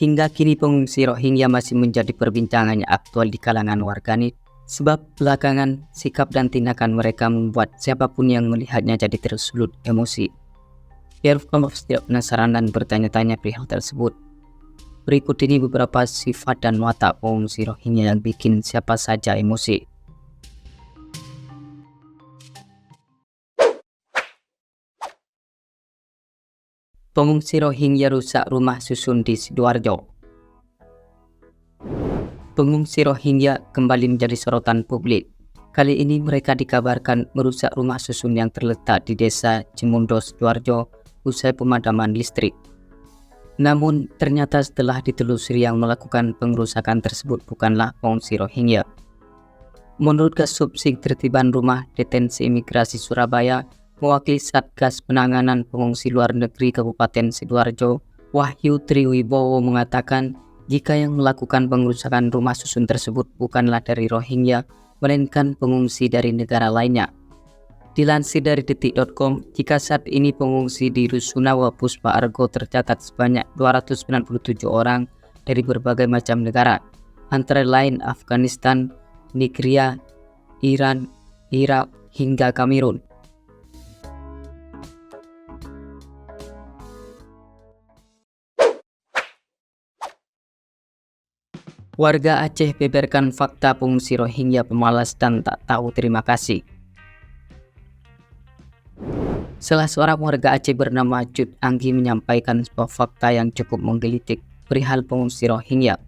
Hingga kini pengungsi Rohingya masih menjadi perbincangan yang aktual di kalangan warganet, sebab belakangan sikap dan tindakan mereka membuat siapapun yang melihatnya jadi tersulut emosi. Earthcom tidak penasaran dan bertanya-tanya perihal tersebut. Berikut ini beberapa sifat dan watak pengungsi Rohingya yang bikin siapa saja emosi. Pengungsi Rohingya rusak rumah susun di Sidoarjo. Pengungsi Rohingya kembali menjadi sorotan publik. Kali ini mereka dikabarkan merusak rumah susun yang terletak di desa Cimundo, Sidoarjo usai pemadaman listrik. Namun ternyata setelah ditelusuri yang melakukan pengerusakan tersebut bukanlah pengungsi Rohingya. Menurut Kasubsig Tertiban Rumah Detensi Imigrasi Surabaya, mewakili Satgas Penanganan Pengungsi Luar Negeri Kabupaten Sidoarjo, Wahyu Triwibowo mengatakan jika yang melakukan pengerusakan rumah susun tersebut bukanlah dari Rohingya, melainkan pengungsi dari negara lainnya. Dilansir dari detik.com, jika saat ini pengungsi di Rusunawa Puspa Argo tercatat sebanyak 297 orang dari berbagai macam negara, antara lain Afghanistan, Nigeria, Iran, Irak, hingga Kamerun. Warga Aceh beberkan fakta pengungsi Rohingya pemalas dan tak tahu terima kasih. Salah seorang warga Aceh bernama Cut Anggi menyampaikan sebuah fakta yang cukup menggelitik perihal pengungsi Rohingya.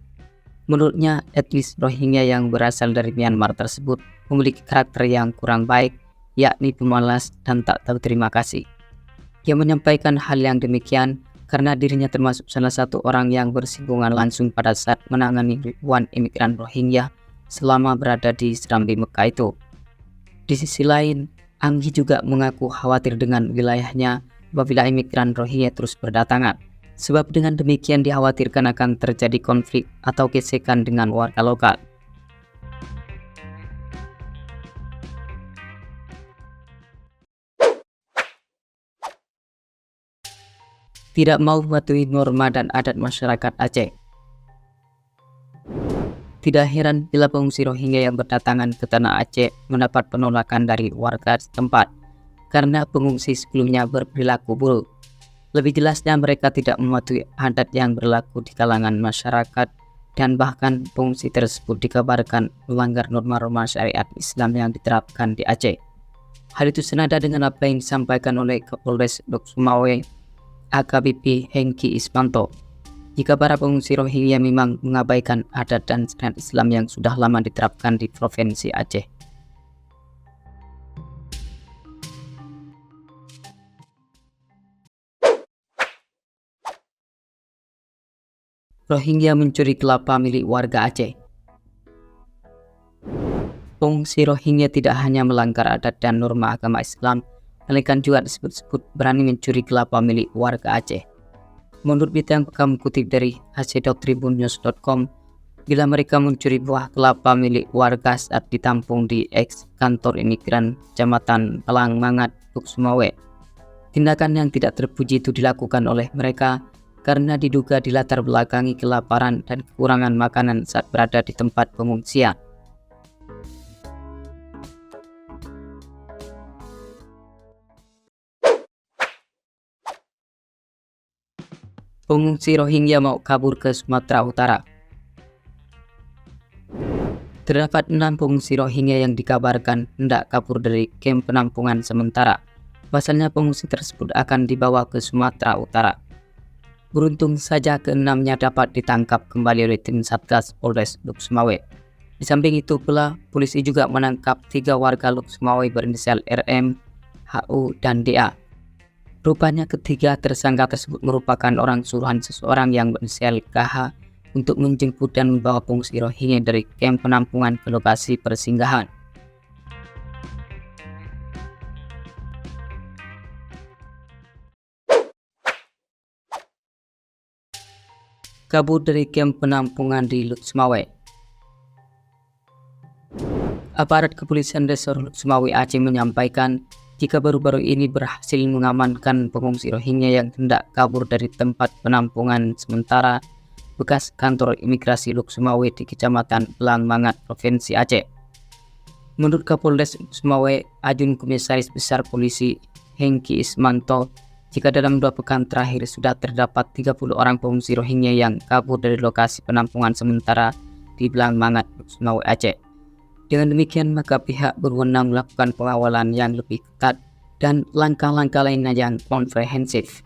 Menurutnya, etnis Rohingya yang berasal dari Myanmar tersebut memiliki karakter yang kurang baik, yakni pemalas dan tak tahu terima kasih. Ia menyampaikan hal yang demikian karena dirinya termasuk salah satu orang yang bersinggungan langsung pada saat menangani ribuan imigran Rohingya selama berada di Serambi Mekah itu. Di sisi lain, Anggi juga mengaku khawatir dengan wilayahnya apabila imigran Rohingya terus berdatangan, sebab dengan demikian dikhawatirkan akan terjadi konflik atau gesekan dengan warga lokal. Tidak mau mematuhi norma dan adat masyarakat Aceh. Tidak heran bila pengungsi Rohingya yang berdatangan ke tanah Aceh mendapat penolakan dari warga setempat karena pengungsi sebelumnya berperilaku buruk. Lebih jelasnya, mereka tidak mematuhi adat yang berlaku di kalangan masyarakat dan bahkan pengungsi tersebut dikabarkan melanggar norma-norma syariat Islam yang diterapkan di Aceh. Hal itu senada dengan apa yang disampaikan oleh Kapolres Lok Sumawe AKBP Hengki Ismanto. Jika para pengungsi Rohingya memang mengabaikan adat dan syariat Islam yang sudah lama diterapkan di Provinsi Aceh. Rohingya mencuri kelapa milik warga Aceh. Pengungsi Rohingya tidak hanya melanggar adat dan norma agama Islam, melainkan juga disebut-sebut berani mencuri kelapa milik warga Aceh. Menurut berita yang kami kutip dari aceh.tribunnews.com, bila mereka mencuri buah kelapa milik warga saat ditampung di ex kantor imigran Kecamatan Palang Mangat, Lok Sumawe. Tindakan yang tidak terpuji itu dilakukan oleh mereka karena diduga dilatar belakangi kelaparan dan kekurangan makanan saat berada di tempat pengungsian. Pengungsi Rohingya mau kabur ke Sumatera Utara. Terdapat 6 pengungsi Rohingya yang dikabarkan hendak kabur dari kamp penampungan sementara. Pasalnya pengungsi tersebut akan dibawa ke Sumatera Utara. Beruntung saja ke-6-nya dapat ditangkap kembali oleh tim Satgas Polres Lok Sumawe. Di samping itu pula, polisi juga menangkap 3 warga Lok Sumawe berinisial RM, HU, dan DA. Rupanya ketiga tersangka tersebut merupakan orang suruhan seseorang yang berinisial KH untuk menjemput dan membawa pengungsi Rohingya dari kamp penampungan ke lokasi persinggahan. Kabur dari kamp penampungan di Lok Sumawe. Aparat kepolisian Resor Lok Sumawe Aceh menyampaikan jika baru-baru ini berhasil mengamankan pengungsi Rohingya yang hendak kabur dari tempat penampungan sementara bekas kantor imigrasi Luk Sumawe di Kecamatan Langmangat, Provinsi Aceh. Menurut Kapolres Sumawe, Ajun Komisaris Besar Polisi Hengki Ismanto, jika dalam 2 pekan terakhir sudah terdapat 30 orang pengungsi Rohingya yang kabur dari lokasi penampungan sementara di Langmangat, Luk Sumawe, Aceh. Dengan demikian, maka pihak berwenang melakukan pengawalan yang lebih ketat dan langkah-langkah lainnya yang komprehensif.